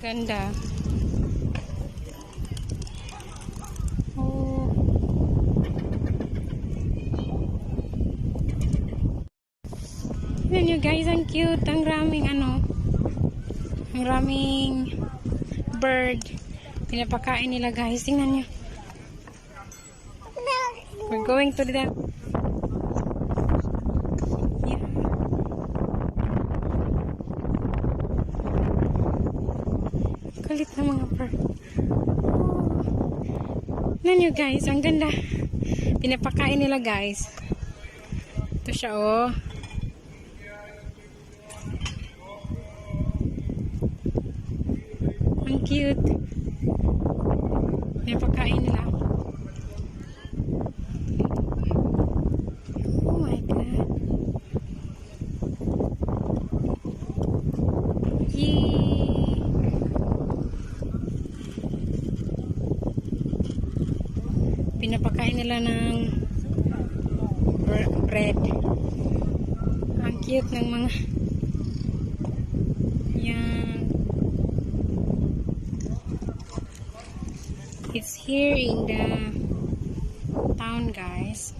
Ganda. Oh. Tignan nyo guys, ang cute. Ang raming ang raming bird. Pinapakain nila guys. Tingnan nyo. We're going to the kulit na mga bird. Tignan nyo guys, ang ganda. Pinapakain nila guys. Ito siya oh. Ang cute. Pinapakain nila. Oh my god. Yay! Pinapakain nila ng bread. Ang cute ng mga yan. It's here in the town guys.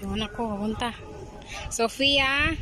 Yung anak ko, punta. Sofia!